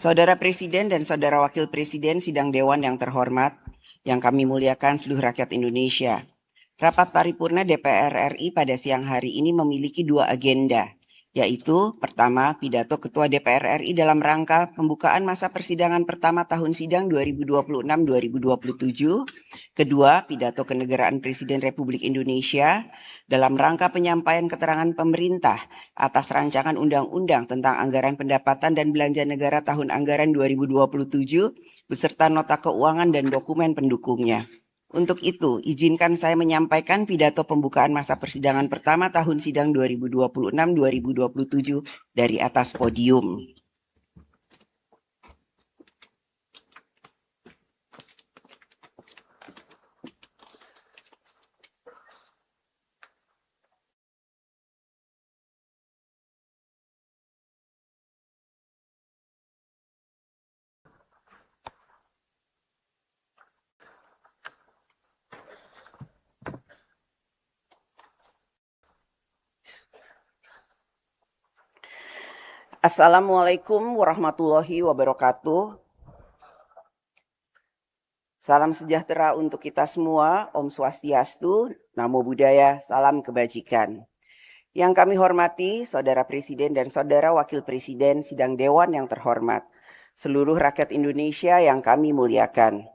Saudara Presiden dan Saudara Wakil Presiden Sidang Dewan yang terhormat, yang kami muliakan seluruh rakyat Indonesia. Rapat paripurna DPR RI pada siang hari ini memiliki dua agenda, yaitu pertama, pidato Ketua DPR RI dalam rangka pembukaan masa persidangan pertama tahun sidang 2026-2027, kedua, pidato kenegaraan Presiden Republik Indonesia dalam rangka penyampaian keterangan pemerintah atas rancangan undang-undang tentang anggaran pendapatan dan belanja negara tahun anggaran 2027 beserta nota keuangan dan dokumen pendukungnya. Untuk itu, izinkan saya menyampaikan pidato pembukaan masa persidangan pertama tahun sidang 2026-2027 dari atas podium. Assalamualaikum warahmatullahi wabarakatuh. Salam sejahtera untuk kita semua, Om Swastiastu, Namo Buddhaya, salam kebajikan. Yang kami hormati, Saudara Presiden dan Saudara Wakil Presiden Sidang Dewan yang terhormat, seluruh rakyat Indonesia yang kami muliakan.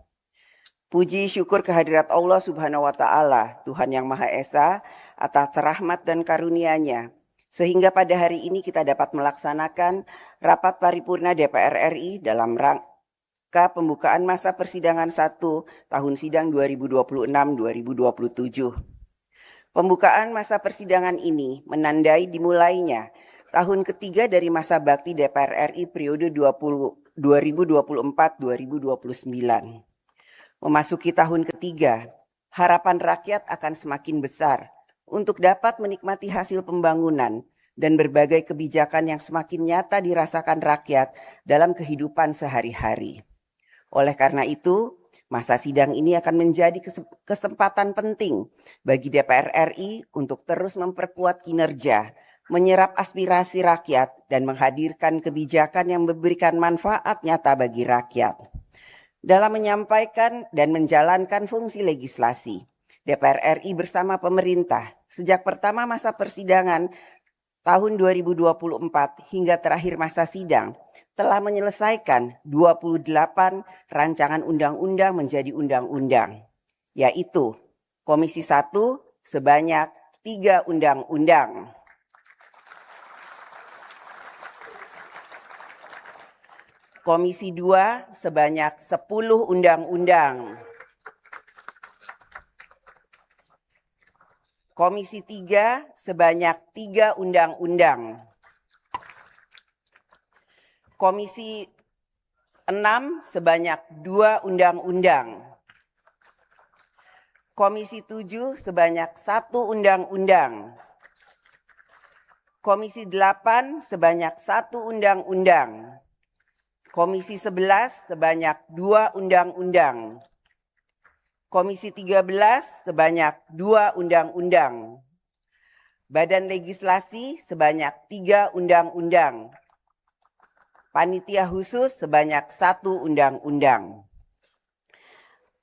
Puji syukur kehadirat Allah Subhanahu wa Ta'ala, Tuhan Yang Maha Esa, atas rahmat dan karunia-Nya, sehingga pada hari ini kita dapat melaksanakan rapat paripurna DPR RI dalam rangka pembukaan masa persidangan 1 tahun sidang 2026-2027. Pembukaan masa persidangan ini menandai dimulainya tahun ketiga dari masa bakti DPR RI periode 2024-2029. Memasuki tahun ketiga, harapan rakyat akan semakin besar untuk dapat menikmati hasil pembangunan dan berbagai kebijakan yang semakin nyata dirasakan rakyat dalam kehidupan sehari-hari. Oleh karena itu, masa sidang ini akan menjadi kesempatan penting bagi DPR RI untuk terus memperkuat kinerja, menyerap aspirasi rakyat, dan menghadirkan kebijakan yang memberikan manfaat nyata bagi rakyat. Dalam menyampaikan dan menjalankan fungsi legislasi, DPR RI bersama pemerintah sejak pertama masa persidangan tahun 2024 hingga terakhir masa sidang telah menyelesaikan 28 rancangan undang-undang menjadi undang-undang, yaitu Komisi 1 sebanyak 3 undang-undang, Komisi 2 sebanyak 10 undang-undang, Komisi 3 sebanyak 3 undang-undang, Komisi 6 sebanyak 2 undang-undang, Komisi 7 sebanyak 1 undang-undang, Komisi 8 sebanyak 1 undang-undang, Komisi 11 sebanyak 2 undang-undang, Komisi 13 sebanyak 2 undang-undang, Badan Legislasi sebanyak 3 undang-undang, Panitia Khusus sebanyak 1 undang-undang.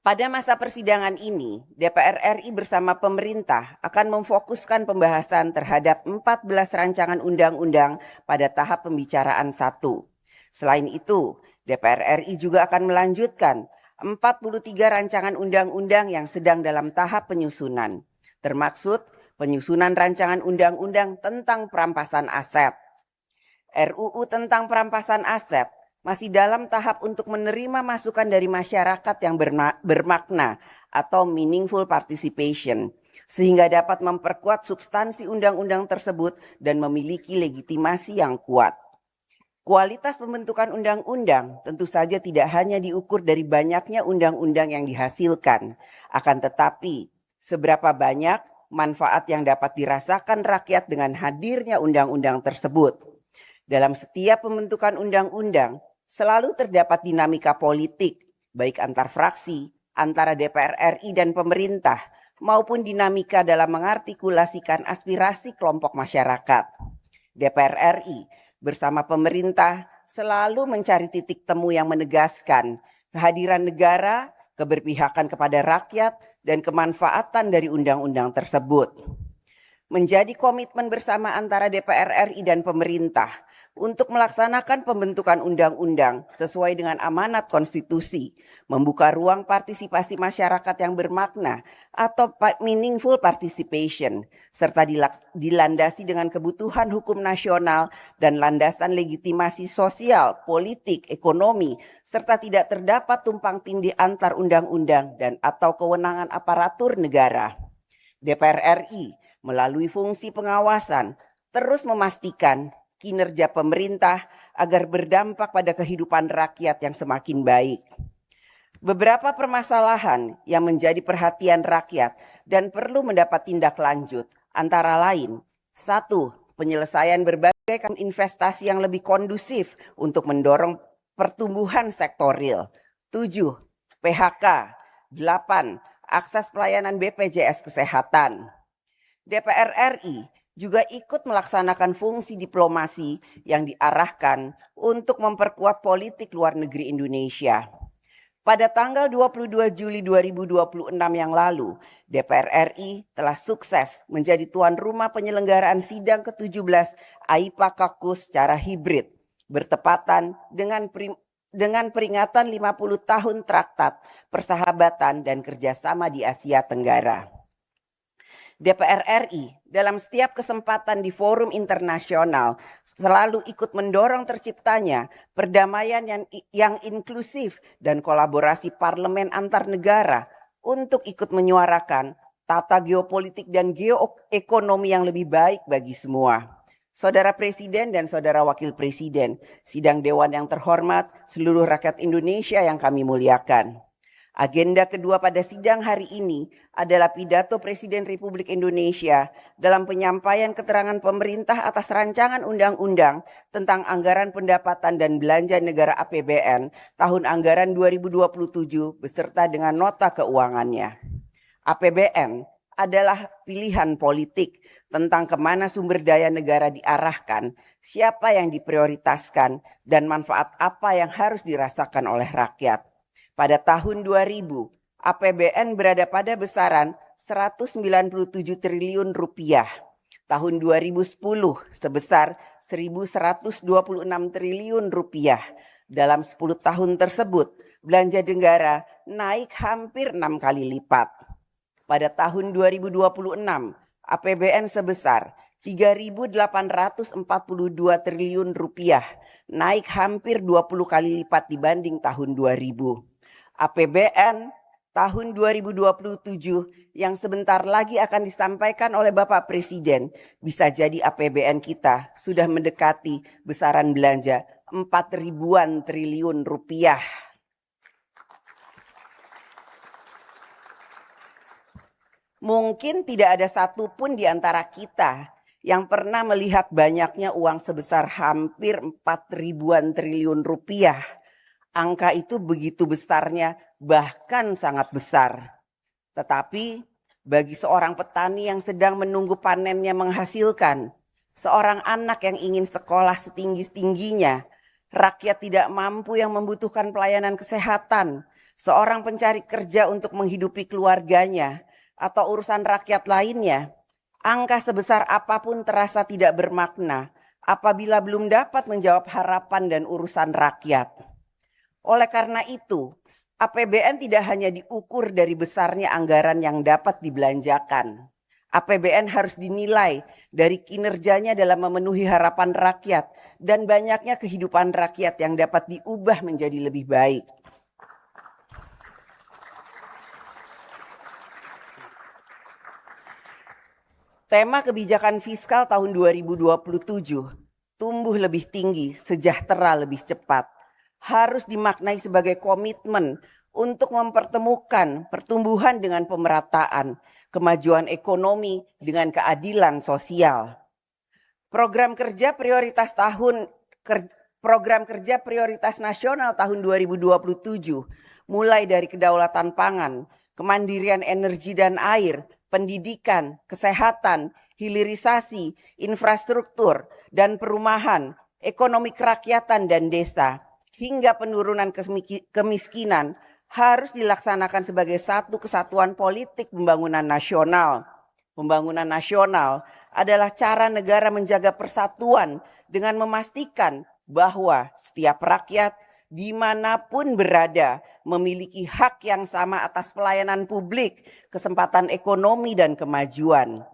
Pada masa persidangan ini, DPR RI bersama pemerintah akan memfokuskan pembahasan terhadap 14 rancangan undang-undang pada tahap pembicaraan 1. Selain itu, DPR RI juga akan melanjutkan 43 rancangan undang-undang yang sedang dalam tahap penyusunan, termaksud penyusunan rancangan undang-undang tentang perampasan aset. RUU tentang perampasan aset masih dalam tahap untuk menerima masukan dari masyarakat yang bermakna atau meaningful participation, sehingga dapat memperkuat substansi undang-undang tersebut dan memiliki legitimasi yang kuat. Kualitas pembentukan undang-undang tentu saja tidak hanya diukur dari banyaknya undang-undang yang dihasilkan, akan tetapi seberapa banyak manfaat yang dapat dirasakan rakyat dengan hadirnya undang-undang tersebut. Dalam setiap pembentukan undang-undang selalu terdapat dinamika politik, baik antar fraksi, antara DPR RI dan pemerintah, maupun dinamika dalam mengartikulasikan aspirasi kelompok masyarakat. DPR RI bersama pemerintah selalu mencari titik temu yang menegaskan kehadiran negara, keberpihakan kepada rakyat, dan kemanfaatan dari undang-undang tersebut. Menjadi komitmen bersama antara DPR RI dan pemerintah untuk melaksanakan pembentukan undang-undang sesuai dengan amanat konstitusi, membuka ruang partisipasi masyarakat yang bermakna atau meaningful participation, serta dilandasi dengan kebutuhan hukum nasional dan landasan legitimasi sosial, politik, ekonomi, serta tidak terdapat tumpang tindih antar undang-undang dan atau kewenangan aparatur negara. DPR RI melalui fungsi pengawasan terus memastikan kinerja pemerintah agar berdampak pada kehidupan rakyat yang semakin baik. Beberapa permasalahan yang menjadi perhatian rakyat dan perlu mendapat tindak lanjut antara lain: 1. Penyelesaian berbagai investasi yang lebih kondusif untuk mendorong pertumbuhan sektor real. 7. PHK. 8. Akses pelayanan BPJS Kesehatan. DPR RI juga ikut melaksanakan fungsi diplomasi yang diarahkan untuk memperkuat politik luar negeri Indonesia. Pada tanggal 22 Juli 2026 yang lalu, DPR RI telah sukses menjadi tuan rumah penyelenggaraan sidang ke-17 AIPA Caucus secara hibrid, bertepatan dengan peringatan 50 tahun Traktat Persahabatan dan Kerjasama di Asia Tenggara. DPR RI dalam setiap kesempatan di forum internasional selalu ikut mendorong terciptanya perdamaian yang inklusif dan kolaborasi parlemen antar negara untuk ikut menyuarakan tata geopolitik dan geoekonomi yang lebih baik bagi semua. Saudara Presiden dan Saudara Wakil Presiden, sidang Dewan yang terhormat, seluruh rakyat Indonesia yang kami muliakan. Agenda kedua pada sidang hari ini adalah pidato Presiden Republik Indonesia dalam penyampaian keterangan pemerintah atas rancangan undang-undang tentang anggaran pendapatan dan belanja negara APBN tahun anggaran 2027 beserta dengan nota keuangannya. APBN adalah pilihan politik tentang kemana sumber daya negara diarahkan, siapa yang diprioritaskan, dan manfaat apa yang harus dirasakan oleh rakyat. Pada tahun 2000, APBN berada pada besaran 197 triliun rupiah. Tahun 2010 sebesar 1.126 triliun rupiah. Dalam 10 tahun tersebut, belanja negara naik hampir 6 kali lipat. Pada tahun 2026, APBN sebesar 3.842 triliun rupiah, naik hampir 20 kali lipat dibanding tahun 2000. APBN tahun 2027 yang sebentar lagi akan disampaikan oleh Bapak Presiden, bisa jadi APBN kita sudah mendekati besaran belanja 4.000-an triliun rupiah. Mungkin tidak ada satupun di antara kita yang pernah melihat banyaknya uang sebesar hampir 4.000-an triliun rupiah. Angka itu begitu besarnya, bahkan sangat besar. Tetapi bagi seorang petani yang sedang menunggu panennya menghasilkan, seorang anak yang ingin sekolah setinggi-tingginya, rakyat tidak mampu yang membutuhkan pelayanan kesehatan, seorang pencari kerja untuk menghidupi keluarganya, atau urusan rakyat lainnya, angka sebesar apapun terasa tidak bermakna apabila belum dapat menjawab harapan dan urusan rakyat. Oleh karena itu, APBN tidak hanya diukur dari besarnya anggaran yang dapat dibelanjakan. APBN harus dinilai dari kinerjanya dalam memenuhi harapan rakyat dan banyaknya kehidupan rakyat yang dapat diubah menjadi lebih baik. Tema kebijakan fiskal tahun 2027, tumbuh lebih tinggi, sejahtera lebih cepat, harus dimaknai sebagai komitmen untuk mempertemukan pertumbuhan dengan pemerataan, kemajuan ekonomi dengan keadilan sosial. Program kerja prioritas nasional tahun 2027 mulai dari kedaulatan pangan, kemandirian energi dan air, pendidikan, kesehatan, hilirisasi, infrastruktur, dan perumahan ekonomi kerakyatan dan desa, hingga penurunan kemiskinan harus dilaksanakan sebagai satu kesatuan politik pembangunan nasional. Pembangunan nasional adalah cara negara menjaga persatuan dengan memastikan bahwa setiap rakyat dimanapun berada memiliki hak yang sama atas pelayanan publik, kesempatan ekonomi, dan kemajuan.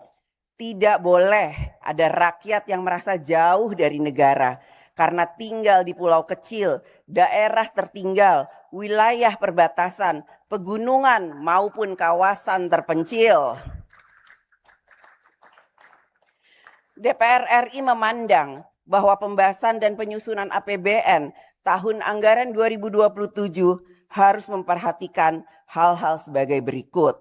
Tidak boleh ada rakyat yang merasa jauh dari negara karena tinggal di pulau kecil, daerah tertinggal, wilayah perbatasan, pegunungan, maupun kawasan terpencil. DPR RI memandang bahwa pembahasan dan penyusunan APBN tahun anggaran 2027 harus memperhatikan hal-hal sebagai berikut.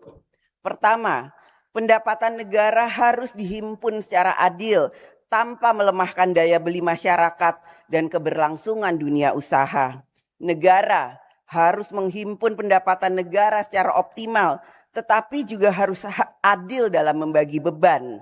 Pertama, pendapatan negara harus dihimpun secara adil tanpa melemahkan daya beli masyarakat dan keberlangsungan dunia usaha. Negara harus menghimpun pendapatan negara secara optimal, tetapi juga harus adil dalam membagi beban.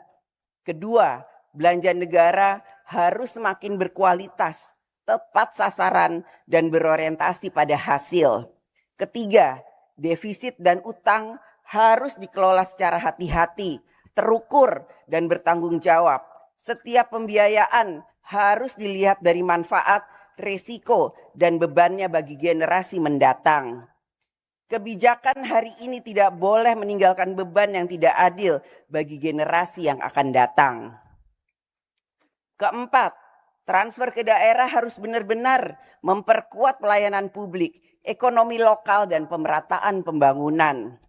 Kedua, belanja negara harus semakin berkualitas, tepat sasaran, dan berorientasi pada hasil. Ketiga, defisit dan utang harus dikelola secara hati-hati, terukur, dan bertanggung jawab. Setiap pembiayaan harus dilihat dari manfaat, resiko, dan bebannya bagi generasi mendatang. Kebijakan hari ini tidak boleh meninggalkan beban yang tidak adil bagi generasi yang akan datang. Keempat, transfer ke daerah harus benar-benar memperkuat pelayanan publik, ekonomi lokal, dan pemerataan pembangunan.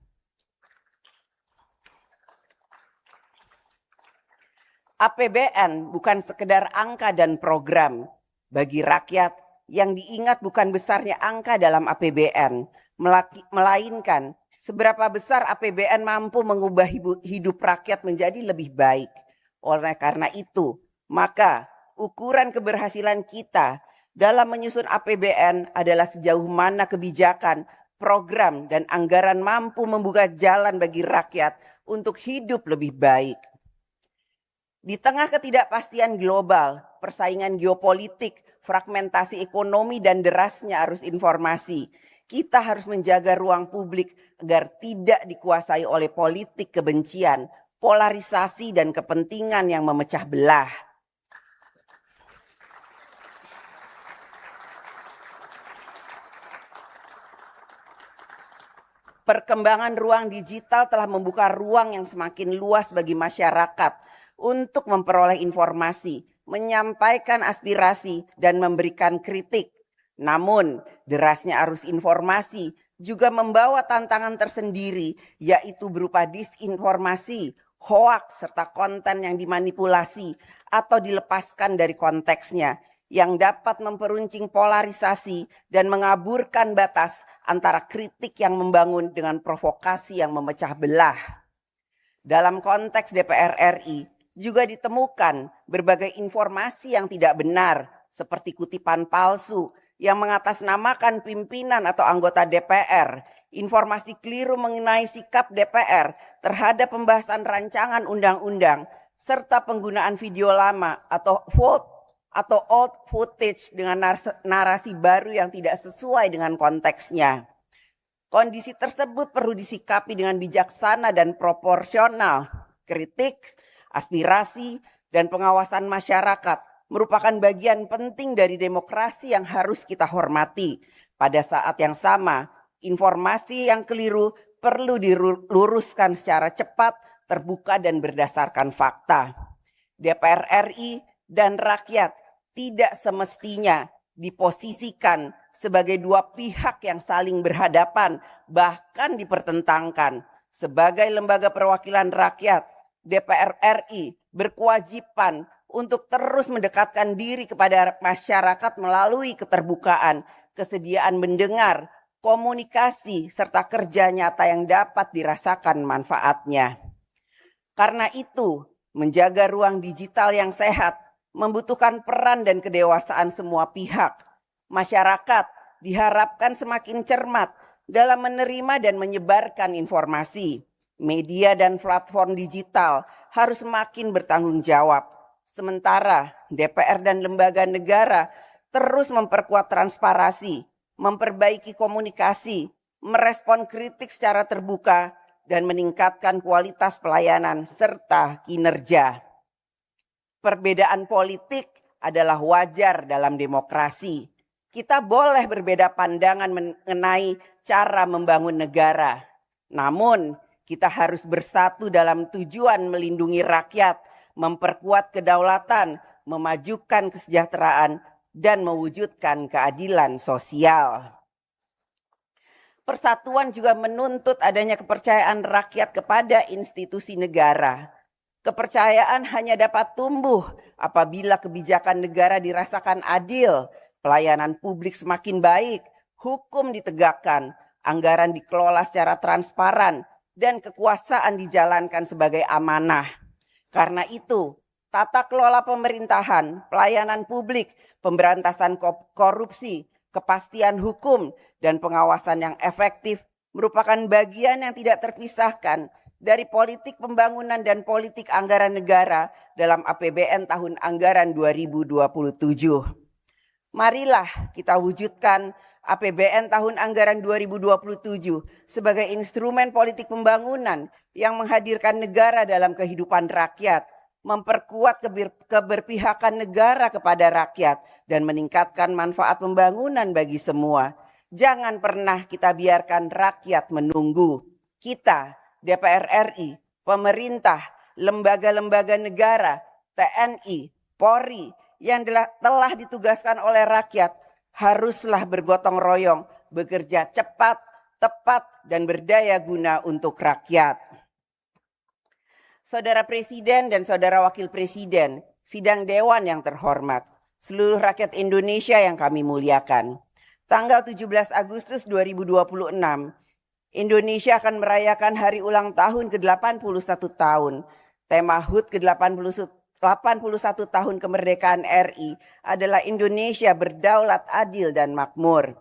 APBN bukan sekedar angka dan program. Bagi rakyat, yang diingat bukan besarnya angka dalam APBN, melainkan seberapa besar APBN mampu mengubah hidup rakyat menjadi lebih baik. Oleh karena itu, maka ukuran keberhasilan kita dalam menyusun APBN adalah sejauh mana kebijakan, program, dan anggaran mampu membuka jalan bagi rakyat untuk hidup lebih baik. Di tengah ketidakpastian global, persaingan geopolitik, fragmentasi ekonomi, dan derasnya arus informasi, kita harus menjaga ruang publik agar tidak dikuasai oleh politik kebencian, polarisasi, dan kepentingan yang memecah belah. Perkembangan ruang digital telah membuka ruang yang semakin luas bagi masyarakat untuk memperoleh informasi, menyampaikan aspirasi, dan memberikan kritik. Namun, derasnya arus informasi juga membawa tantangan tersendiri, yaitu berupa disinformasi, hoaks, serta konten yang dimanipulasi atau dilepaskan dari konteksnya, yang dapat memperuncing polarisasi dan mengaburkan batas antara kritik yang membangun dengan provokasi yang memecah belah. Dalam konteks DPR RI juga ditemukan berbagai informasi yang tidak benar, seperti kutipan palsu yang mengatasnamakan pimpinan atau anggota DPR, informasi keliru mengenai sikap DPR terhadap pembahasan rancangan undang-undang, serta penggunaan video lama atau old footage dengan narasi baru yang tidak sesuai dengan konteksnya. Kondisi tersebut perlu disikapi dengan bijaksana dan proporsional. Kritik, aspirasi, dan pengawasan masyarakat merupakan bagian penting dari demokrasi yang harus kita hormati. Pada saat yang sama, informasi yang keliru perlu diluruskan secara cepat, terbuka, dan berdasarkan fakta. DPR RI dan rakyat tidak semestinya diposisikan sebagai dua pihak yang saling berhadapan, bahkan dipertentangkan. Sebagai lembaga perwakilan rakyat, DPR RI berkewajiban untuk terus mendekatkan diri kepada masyarakat melalui keterbukaan, kesediaan mendengar, komunikasi, serta kerja nyata yang dapat dirasakan manfaatnya. Karena itu, menjaga ruang digital yang sehat membutuhkan peran dan kedewasaan semua pihak. Masyarakat diharapkan semakin cermat dalam menerima dan menyebarkan informasi. Media dan platform digital harus semakin bertanggung jawab. Sementara DPR dan lembaga negara terus memperkuat transparansi, memperbaiki komunikasi, merespon kritik secara terbuka, dan meningkatkan kualitas pelayanan serta kinerja. Perbedaan politik adalah wajar dalam demokrasi. Kita boleh berbeda pandangan mengenai cara membangun negara. Namun, kita harus bersatu dalam tujuan melindungi rakyat, memperkuat kedaulatan, memajukan kesejahteraan, dan mewujudkan keadilan sosial. Persatuan juga menuntut adanya kepercayaan rakyat kepada institusi negara. Kepercayaan hanya dapat tumbuh apabila kebijakan negara dirasakan adil, pelayanan publik semakin baik, hukum ditegakkan, anggaran dikelola secara transparan, dan kekuasaan dijalankan sebagai amanah. Karena itu, tata kelola pemerintahan, pelayanan publik, pemberantasan korupsi, kepastian hukum, dan pengawasan yang efektif merupakan bagian yang tidak terpisahkan dari politik pembangunan dan politik anggaran negara dalam APBN tahun anggaran 2027. Marilah kita wujudkan APBN tahun anggaran 2027 sebagai instrumen politik pembangunan yang menghadirkan negara dalam kehidupan rakyat, memperkuat keberpihakan negara kepada rakyat, dan meningkatkan manfaat pembangunan bagi semua. Jangan pernah kita biarkan rakyat menunggu. Kita, DPR RI, pemerintah, lembaga-lembaga negara, TNI, Polri, yang telah ditugaskan oleh rakyat, haruslah bergotong royong, bekerja cepat, tepat, dan berdaya guna untuk rakyat. Saudara Presiden dan Saudara Wakil Presiden, sidang Dewan yang terhormat, seluruh rakyat Indonesia yang kami muliakan. Tanggal 17 Agustus 2026, Indonesia akan merayakan hari ulang tahun ke-81 tahun. Tema HUT ke-81 tahun kemerdekaan RI adalah Indonesia berdaulat, adil, dan makmur.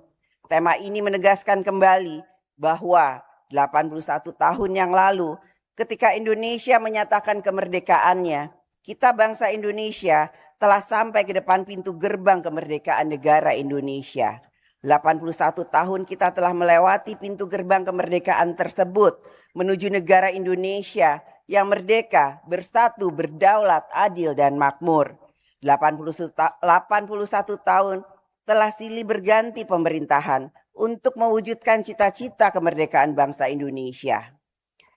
Tema ini menegaskan kembali bahwa 81 tahun yang lalu, ketika Indonesia menyatakan kemerdekaannya, kita bangsa Indonesia telah sampai ke depan pintu gerbang kemerdekaan negara Indonesia. 81 tahun kita telah melewati pintu gerbang kemerdekaan tersebut menuju negara Indonesia yang merdeka, bersatu, berdaulat, adil, dan makmur. 81 tahun telah silih berganti pemerintahan untuk mewujudkan cita-cita kemerdekaan bangsa Indonesia.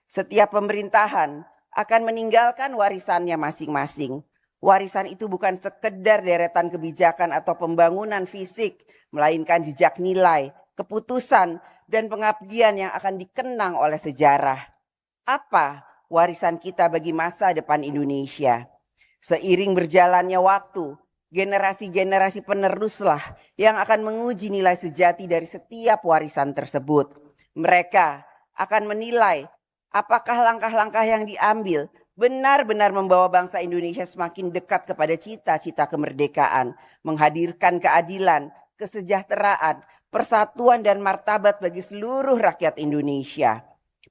Setiap pemerintahan akan meninggalkan warisannya masing-masing. Warisan itu bukan sekedar deretan kebijakan atau pembangunan fisik, melainkan jejak nilai, keputusan, dan pengabdian yang akan dikenang oleh sejarah. Apa warisan kita bagi masa depan Indonesia? Seiring berjalannya waktu, generasi-generasi peneruslah yang akan menguji nilai sejati dari setiap warisan tersebut. Mereka akan menilai apakah langkah-langkah yang diambil benar-benar membawa bangsa Indonesia semakin dekat kepada cita-cita kemerdekaan, menghadirkan keadilan, kesejahteraan, persatuan, dan martabat bagi seluruh rakyat Indonesia.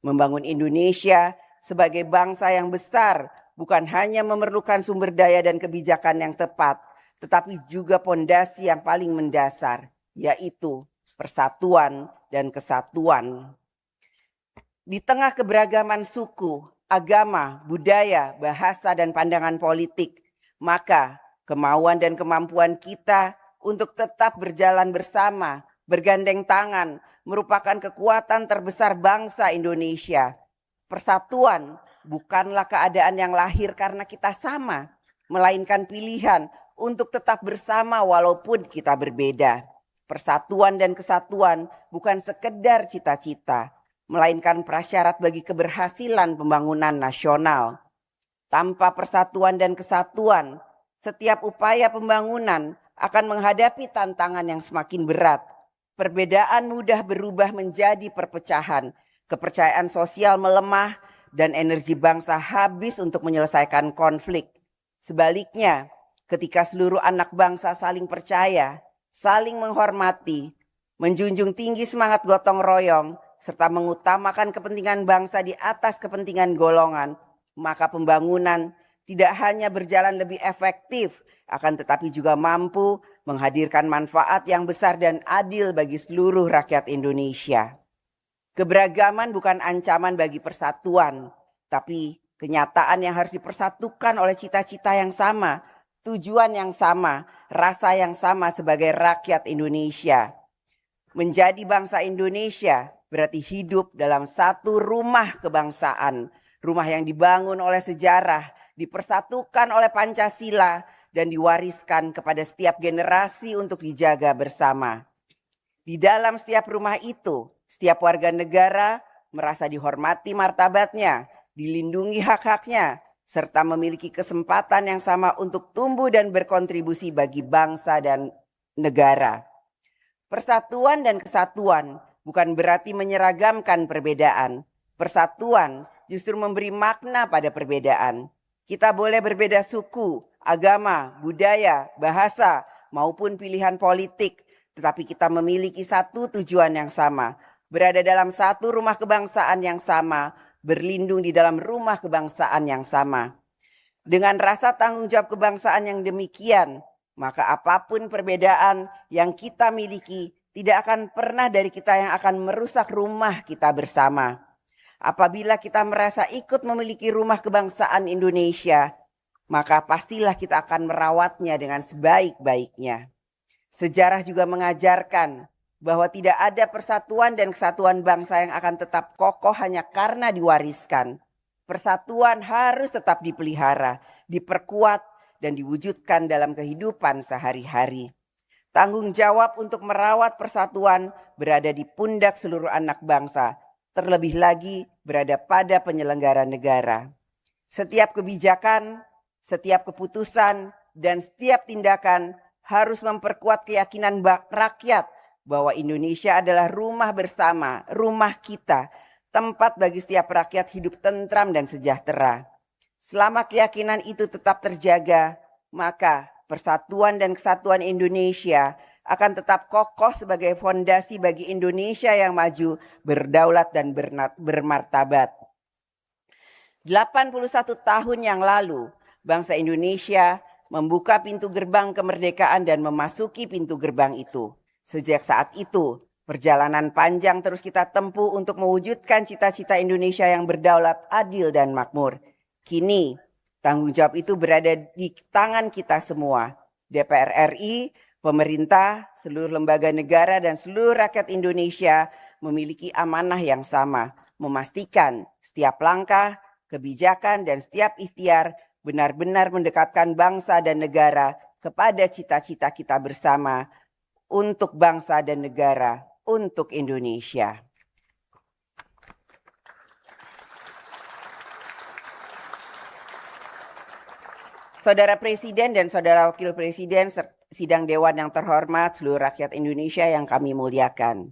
Membangun Indonesia sebagai bangsa yang besar bukan hanya memerlukan sumber daya dan kebijakan yang tepat, tetapi juga pondasi yang paling mendasar, yaitu persatuan dan kesatuan. Di tengah keberagaman suku, agama, budaya, bahasa, dan pandangan politik, maka kemauan dan kemampuan kita untuk tetap berjalan bersama, bergandeng tangan, merupakan kekuatan terbesar bangsa Indonesia. Persatuan bukanlah keadaan yang lahir karena kita sama, melainkan pilihan untuk tetap bersama walaupun kita berbeda. Persatuan dan kesatuan bukan sekedar cita-cita, melainkan prasyarat bagi keberhasilan pembangunan nasional. Tanpa persatuan dan kesatuan, setiap upaya pembangunan akan menghadapi tantangan yang semakin berat. Perbedaan mudah berubah menjadi perpecahan, kepercayaan sosial melemah, dan energi bangsa habis untuk menyelesaikan konflik. Sebaliknya, ketika seluruh anak bangsa saling percaya, saling menghormati, menjunjung tinggi semangat gotong royong, serta mengutamakan kepentingan bangsa di atas kepentingan golongan, maka pembangunan tidak hanya berjalan lebih efektif, akan tetapi juga mampu menghadirkan manfaat yang besar dan adil bagi seluruh rakyat Indonesia. Keberagaman bukan ancaman bagi persatuan, tapi kenyataan yang harus dipersatukan oleh cita-cita yang sama, tujuan yang sama, rasa yang sama sebagai rakyat Indonesia. Menjadi bangsa Indonesia berarti hidup dalam satu rumah kebangsaan, rumah yang dibangun oleh sejarah, dipersatukan oleh Pancasila, dan diwariskan kepada setiap generasi untuk dijaga bersama. Di dalam setiap rumah itu, setiap warga negara merasa dihormati martabatnya, dilindungi hak-haknya, serta memiliki kesempatan yang sama untuk tumbuh dan berkontribusi bagi bangsa dan negara. Persatuan dan kesatuan bukan berarti menyeragamkan perbedaan. Persatuan justru memberi makna pada perbedaan. Kita boleh berbeda suku, agama, budaya, bahasa, maupun pilihan politik, tetapi kita memiliki satu tujuan yang sama, berada dalam satu rumah kebangsaan yang sama, berlindung di dalam rumah kebangsaan yang sama. Dengan rasa tanggung jawab kebangsaan yang demikian, maka apapun perbedaan yang kita miliki tidak akan pernah dari kita yang akan merusak rumah kita bersama. Apabila kita merasa ikut memiliki rumah kebangsaan Indonesia, maka pastilah kita akan merawatnya dengan sebaik-baiknya. Sejarah juga mengajarkan bahwa tidak ada persatuan dan kesatuan bangsa yang akan tetap kokoh hanya karena diwariskan. Persatuan harus tetap dipelihara, diperkuat, dan diwujudkan dalam kehidupan sehari-hari. Tanggung jawab untuk merawat persatuan berada di pundak seluruh anak bangsa, terlebih lagi berada pada penyelenggara negara. Setiap kebijakan, setiap keputusan, dan setiap tindakan harus memperkuat keyakinan rakyat bahwa Indonesia adalah rumah bersama, rumah kita, tempat bagi setiap rakyat hidup tentram dan sejahtera. Selama keyakinan itu tetap terjaga, maka persatuan dan kesatuan Indonesia akan tetap kokoh sebagai fondasi bagi Indonesia yang maju, berdaulat dan bermartabat. 81 tahun yang lalu, bangsa Indonesia membuka pintu gerbang kemerdekaan dan memasuki pintu gerbang itu. Sejak saat itu, perjalanan panjang terus kita tempuh untuk mewujudkan cita-cita Indonesia yang berdaulat, adil, dan makmur. Kini, tanggung jawab itu berada di tangan kita semua. DPR RI, pemerintah, seluruh lembaga negara, dan seluruh rakyat Indonesia memiliki amanah yang sama, memastikan setiap langkah, kebijakan, dan setiap ikhtiar benar-benar mendekatkan bangsa dan negara kepada cita-cita kita bersama untuk bangsa dan negara, untuk Indonesia. Saudara Presiden dan Saudara Wakil Presiden, sidang Dewan yang terhormat, seluruh rakyat Indonesia yang kami muliakan.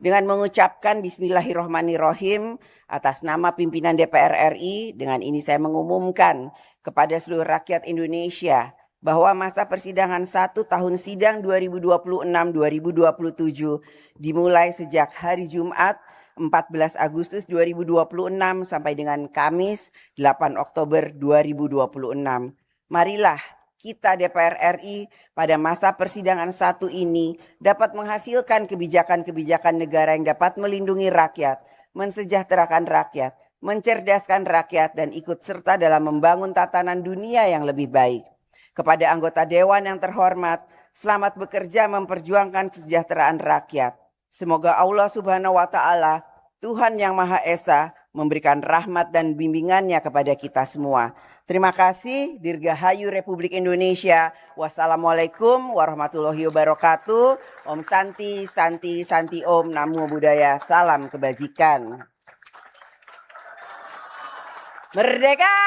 Dengan mengucapkan Bismillahirrahmanirrahim atas nama pimpinan DPR RI, dengan ini saya mengumumkan kepada seluruh rakyat Indonesia bahwa masa persidangan 1 tahun sidang 2026-2027 dimulai sejak hari Jumat 14 Agustus 2026 sampai dengan Kamis 8 Oktober 2026. Marilah kita DPR RI pada masa persidangan 1 ini dapat menghasilkan kebijakan-kebijakan negara yang dapat melindungi rakyat, mensejahterakan rakyat, mencerdaskan rakyat, dan ikut serta dalam membangun tatanan dunia yang lebih baik. Kepada anggota Dewan yang terhormat, selamat bekerja memperjuangkan kesejahteraan rakyat. Semoga Allah Subhanahu wa Ta'ala, Tuhan yang Maha Esa, memberikan rahmat dan bimbingannya kepada kita semua. Terima kasih. Dirgahayu Republik Indonesia. Wassalamualaikum warahmatullahi wabarakatuh. Om Santi, Santi, Santi Om, Namo Buddhaya. Salam kebajikan. Merdeka!